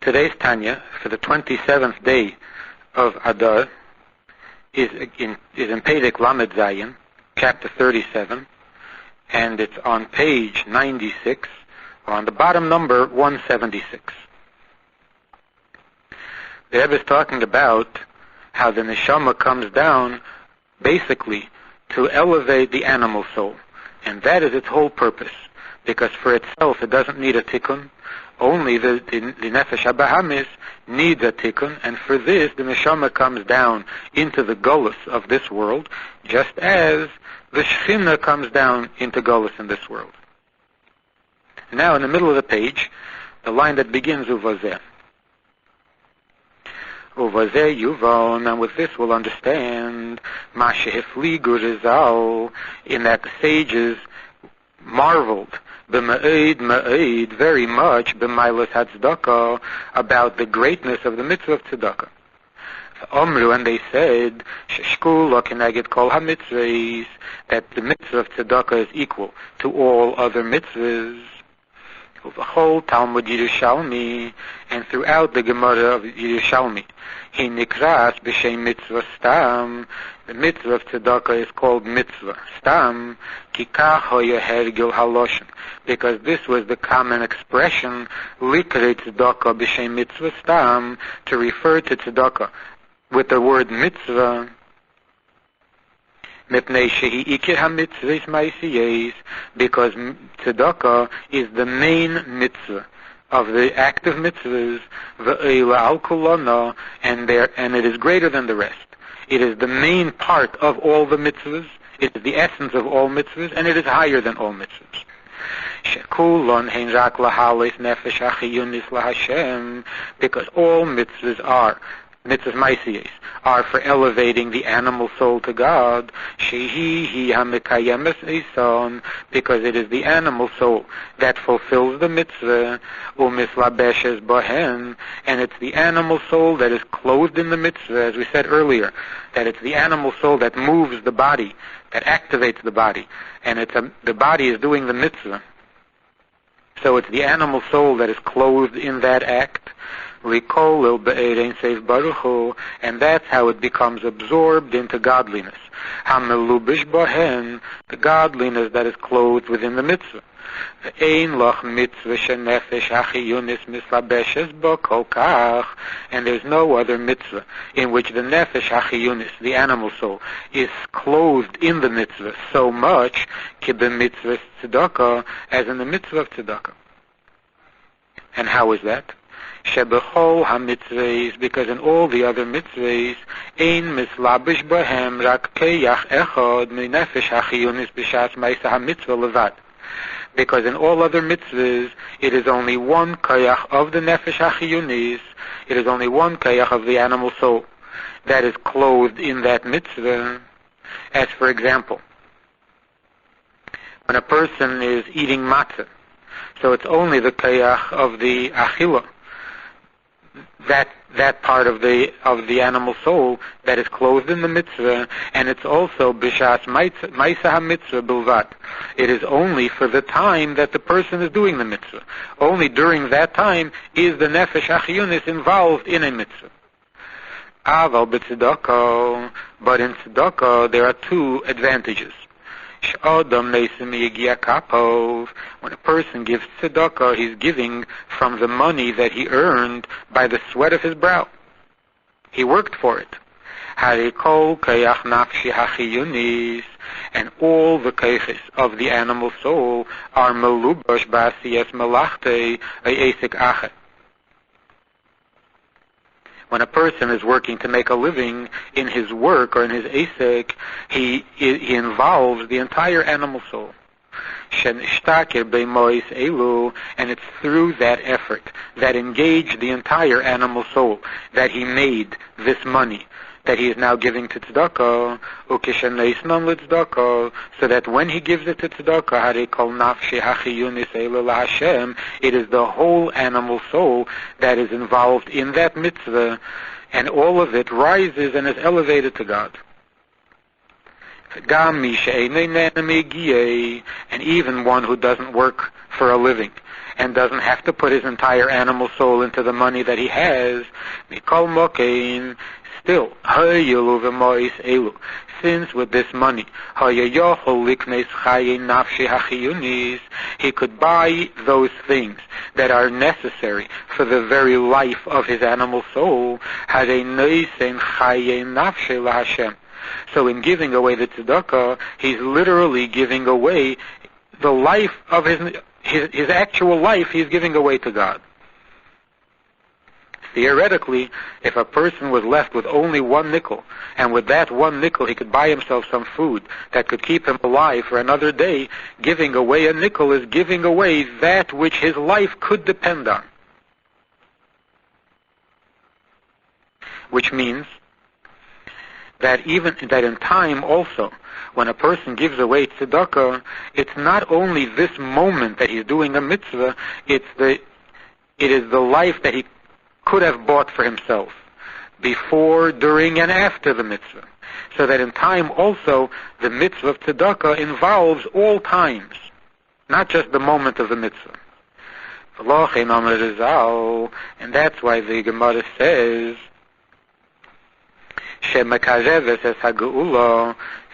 Today's Tanya, for the 27th day of Adar, is in Perek Lamed Zayin, chapter 37, and it's on page 96, or on the bottom number 176. The Rebbe is talking about how the neshama comes down basically to elevate the animal soul, and that is its whole purpose, because for itself it doesn't need a tikkun. Only the nefesh habahamis needs a tikkun, and for this the neshama comes down into the golus of this world, just as the shechina comes down into golus in this world. Now in the middle of the page, the line that begins uvazeh. Uvazeh yuvon, and with this we'll understand ma shehefligu rizal, in that the sages marveled b'ma'id very much b'mailas tzedakah, about the greatness of the mitzvah of tzedakah. Omru, and they said sheshkula keneged kol hamitzvahs, that the mitzvah of tzedakah is equal to all other mitzvahs. The whole Talmud Yerushalmi, and throughout the Gemara of Yerushalmi, he nikras b'shem mitzvah stam. The mitzvah of tzedakah is called mitzvah stam, ki kach hoya hergil haloshen, because this was the common expression likre tzedakah b'shem mitzvah stam, to refer to tzedakah with the word mitzvah. Because tzedakah is the main mitzvah of the active mitzvahs, and it is greater than the rest. It is the main part of all the mitzvahs, it is the essence of all mitzvahs, and it is higher than all mitzvahs. Because all mitzvahs are mitzvahs maisiyos, are for elevating the animal soul to God, because it is the animal soul that fulfills the mitzvah, and it's the animal soul that is clothed in the mitzvah, as we said earlier, that it's the animal soul that moves the body, that activates the body, and the body is doing the mitzvah. So it's the animal soul that is clothed in that act, and that's how it becomes absorbed into godliness. The godliness that is clothed within the mitzvah. And there's no other mitzvah in which the nefesh hachiyunis, the animal soul, is clothed in the mitzvah so much as in the mitzvah of tzedakah. And how is that? Shebechol ha-mitzvahs, because in all the other mitzvahs, ein mislabish bahem rak keyach echad mi-nefesh hachiyunis b'shas ma'isa ha-mitzvah levad. Because in all other mitzvahs, it is only one keyach of the nefesh hachiyunis, it is only one keyach of the animal soul that is clothed in that mitzvah. As for example, when a person is eating matzah, so it's only the keyach of the achila, that part of the animal soul that is clothed in the mitzvah, and it's also b'shas ma'isa ha-mitzvah bilvat. It is only for the time that the person is doing the mitzvah. Only during that time is the nefesh hachiyunis involved in a mitzvah. Aval b'tzedakah, but in tzedakah there are two advantages. When a person gives tzedakah, he's giving from the money that he earned by the sweat of his brow. He worked for it. And all the keiches of the animal soul are melubash ba'asiyas melachte eisik achet. When a person is working to make a living in his work or in his asek, he involves the entire animal soul. And it's through that effort that engaged the entire animal soul that he made this money that he is now giving to tzedakah, so that when he gives it to tzedakah, it is the whole animal soul that is involved in that mitzvah, and all of it rises and is elevated to God. And even one who doesn't work for a living, and doesn't have to put his entire animal soul into the money that he has. Mikol mokein, still, since with this money, he could buy those things that are necessary for the very life of his animal soul. So in giving away the tzedakah, he's literally giving away the life of his actual life, he's giving away to God. Theoretically, if a person was left with only one nickel, and with that one nickel he could buy himself some food that could keep him alive for another day, giving away a nickel is giving away that which his life could depend on. Which means that in time also, when a person gives away tzedakah, it's not only this moment that he's doing a mitzvah, it is the life that he could have bought for himself before, during, and after the mitzvah. So that in time also, the mitzvah of tzedakah involves all times, not just the moment of the mitzvah. And that's why the Gemara says,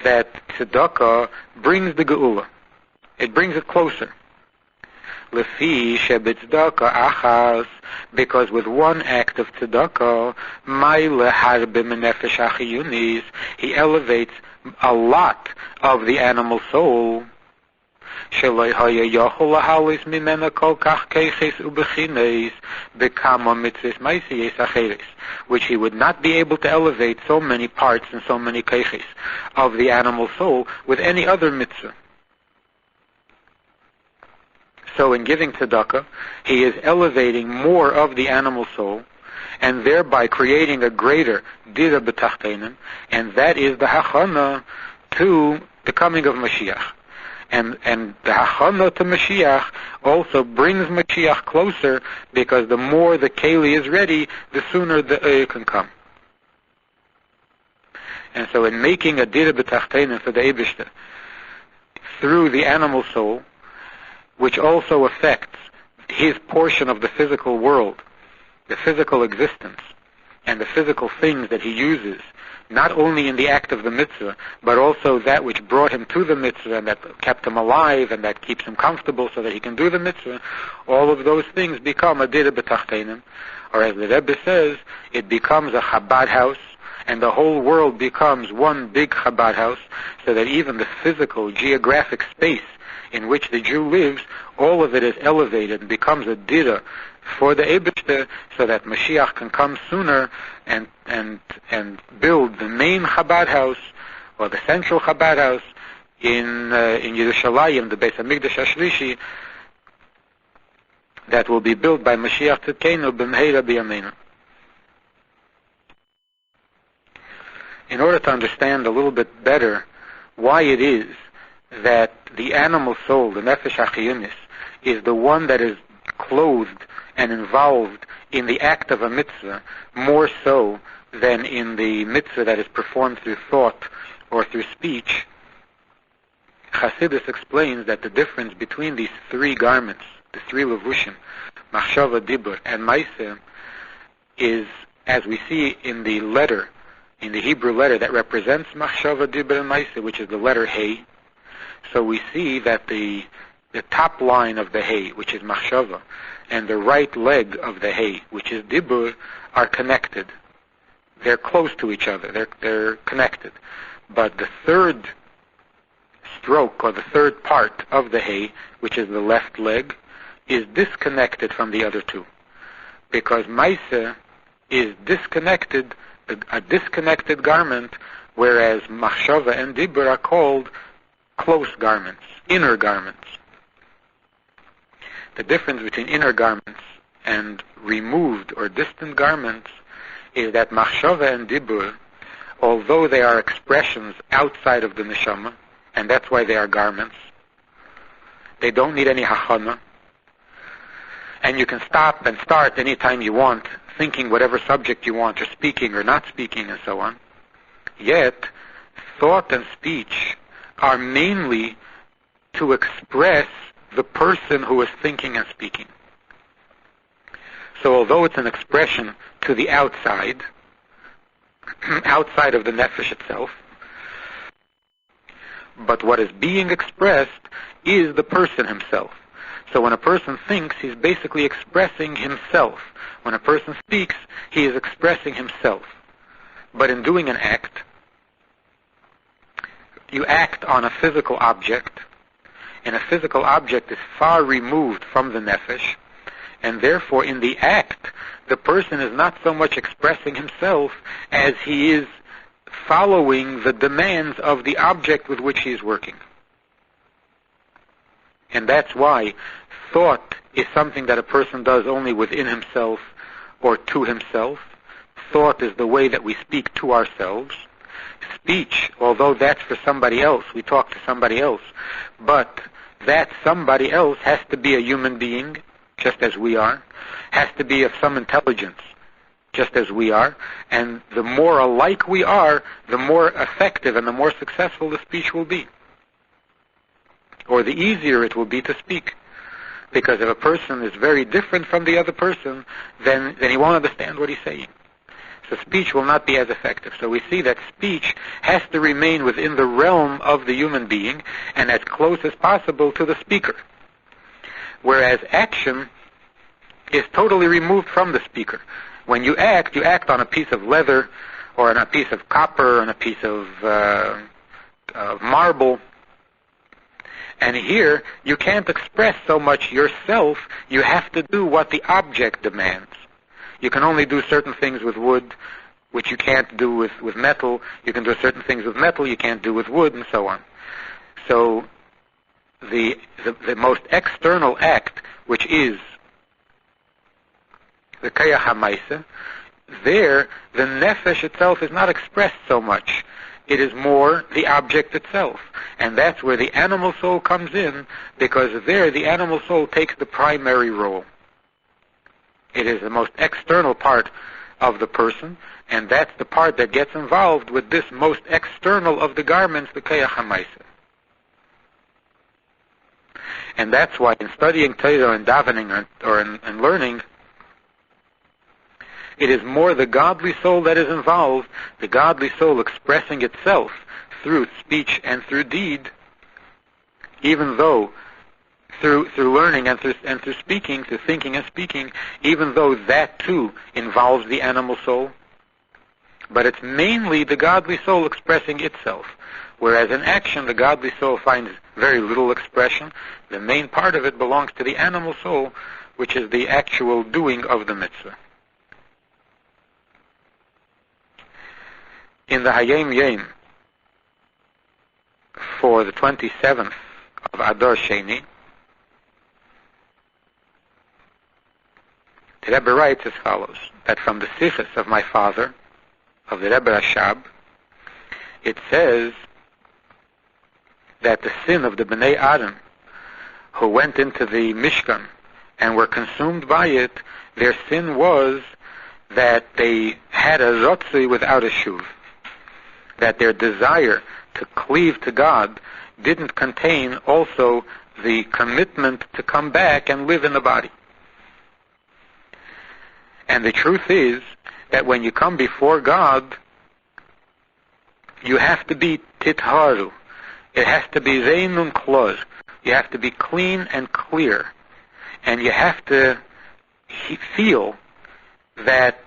that tzedakah brings the geula. It brings it closer. Because with one act of tzedakah, he elevates a lot of the animal soul, which he would not be able to elevate so many parts and so many keiches of the animal soul with any other mitzvah. So in giving tzedakah, he is elevating more of the animal soul, and thereby creating a greater dira b'tachtenim, and that is the hachana to the coming of Mashiach. And the hachana to Mashiach also brings Mashiach closer, because the more the keli is ready, the sooner the can come. And so in making a dira b'tachtenim for the Eibishter through the animal soul, which also affects his portion of the physical world, the physical existence, and the physical things that he uses, not only in the act of the mitzvah, but also that which brought him to the mitzvah and that kept him alive and that keeps him comfortable so that he can do the mitzvah, all of those things become a dira b'tachtenim. Or as the Rebbe says, it becomes a Chabad house, and the whole world becomes one big Chabad house, so that even the physical, geographic space in which the Jew lives, all of it is elevated and becomes a dira for the Eibishter, so that Mashiach can come sooner and build the main Chabad house, or the central Chabad house in Yerushalayim, the Beis Hamikdash Ashlishi, that will be built by Mashiach Tzidkenu b'mheira b'yameinu. In order to understand a little bit better why it is that the animal soul, the nefesh hachiyunis, is the one that is clothed and involved in the act of a mitzvah more so than in the mitzvah that is performed through thought or through speech, Chassidus explains that the difference between these three garments, the three levushim, machshava, dibur, and maaseh, is, as we see in the letter, in the Hebrew letter that represents machshava, dibur, and maaseh, which is the letter Hey. So we see that the top line of the Hey, which is machshava, and the right leg of the Hey, which is dibur, are connected. They're close to each other. They're connected. But the third stroke, or the third part of the Hey, which is the left leg, is disconnected from the other two. Because maaseh is disconnected, a disconnected garment, whereas machshava and dibur are called close garments, inner garments. The difference between inner garments and removed or distant garments is that machshava and dibur, although they are expressions outside of the neshama, and that's why they are garments, they don't need any hachana, and you can stop and start anytime you want, thinking whatever subject you want, or speaking or not speaking, and so on. Yet, thought and speech are mainly to express the person who is thinking and speaking. So although it's an expression to the outside, outside of the nefesh itself, but what is being expressed is the person himself. So when a person thinks, he's basically expressing himself. When a person speaks, he is expressing himself. But in doing an act, you act on a physical object, and a physical object is far removed from the nefesh, and therefore in the act, the person is not so much expressing himself as he is following the demands of the object with which he is working. And that's why thought is something that a person does only within himself or to himself. Thought is the way that we speak to ourselves. Speech, although that's for somebody else, we talk to somebody else, but that somebody else has to be a human being, just as we are, has to be of some intelligence, just as we are, and the more alike we are, the more effective and the more successful the speech will be. Or the easier it will be to speak. Because if a person is very different from the other person, then he won't understand what he's saying. So speech will not be as effective. So we see that speech has to remain within the realm of the human being and as close as possible to the speaker. Whereas action is totally removed from the speaker. When you act on a piece of leather or on a piece of copper or on a piece of marble. And here, you can't express so much yourself, you have to do what the object demands. You can only do certain things with wood, which you can't do with metal. You can do certain things with metal you can't do with wood, and so on. So, the most external act, which is the kaya hamaisa, there, the nefesh itself is not expressed so much. It is more the object itself. And that's where the animal soul comes in, because there the animal soul takes the primary role. It is the most external part of the person, and that's the part that gets involved with this most external of the garments, the kaya hamaisa. And that's why in studying Torah and davening or in learning, it is more the godly soul that is involved, the godly soul expressing itself through speech and through deed, even though through learning and through speaking, through thinking and speaking, even though that too involves the animal soul. But it's mainly the godly soul expressing itself. Whereas in action, the godly soul finds very little expression. The main part of it belongs to the animal soul, which is the actual doing of the mitzvah. In the Hayom Yom, for the 27th of Adar Sheni, the Rebbe writes as follows, that from the Sichos of my father, of the Rebbe Rashab, it says that the sin of the Bnei Adam, who went into the Mishkan and were consumed by it, their sin was that they had a rotzui without a shuv. That their desire to cleave to God didn't contain also the commitment to come back and live in the body. And the truth is that when you come before God, you have to be titharu. It has to be reinun klor. You have to be clean and clear. And you have to feel that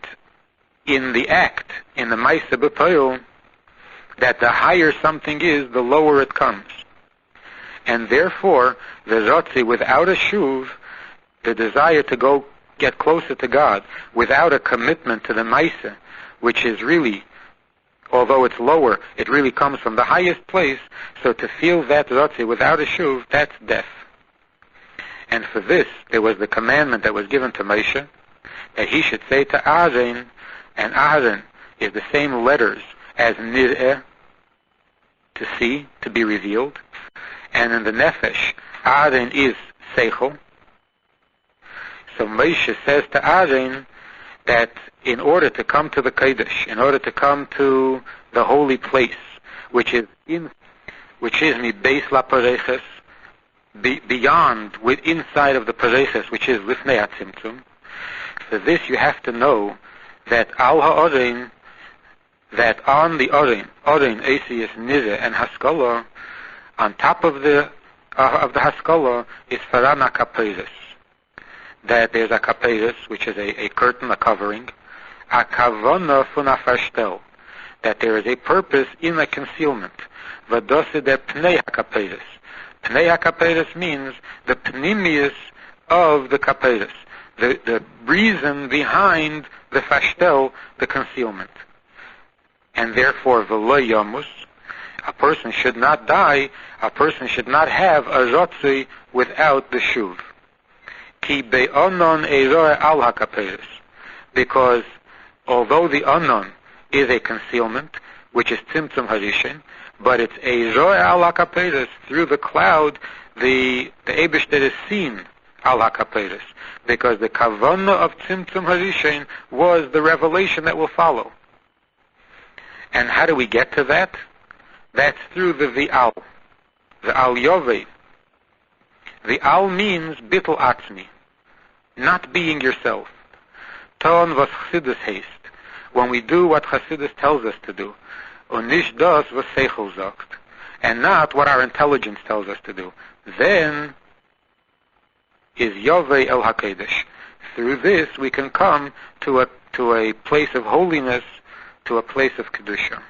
in the act, in the Maaseh B'Toil, that the higher something is, the lower it comes. And therefore, the rotzi without a shuv, the desire to go get closer to God, without a commitment to the Maaseh, which is really, although it's lower, it really comes from the highest place, so to feel that rotzi without a shuv, that's death. And for this, there was the commandment that was given to Moshe, that he should say to Aaron, and Aaron is the same letters as nir'eh, to see, to be revealed. And in the nefesh, Aaron is seichel. So Moshe says to Aaron that in order to come to the Kodesh, in order to come to the holy place, which is mi beis lapareches, beyond, inside of the pareches, which is lifnei atzimtzum. For this you have to know that al ha'orein, that on the orein, Eisius, Nire, and Haskalah, on top of the Haskalah is Farana Kaperis. That there's a Kaperis, which is a curtain, a covering, a Kavona Funa Farshtel, that there is a purpose in a concealment. Vadose de Pnei HaKaperis. Pnei HaKaperis means the pnimius of the Kaperis, the reason behind the Fashtel, the concealment. And therefore, v'lo yamus, a person should not die, a person should not have a rotzui without the shuv. Ki be'onon eiroe al hakaperis, because although the onon is a concealment, which is tzimtzum harishin, but it's eiroe al hakaperis, through the cloud, the Eibishter is seen al hakaperis, because the kavana of tzimtzum harishin was the revelation that will follow. And how do we get to that? That's through the V'al Yovei. V'al means bittul atzmi, not being yourself. Ton was Chassidus haste, when we do what Chassidus tells us to do. Und nicht das, was Seichel sagt, and not what our intelligence tells us to do. Then is Yovei El HaKedesh. Through this we can come to a place of holiness, to a place of Kedusha.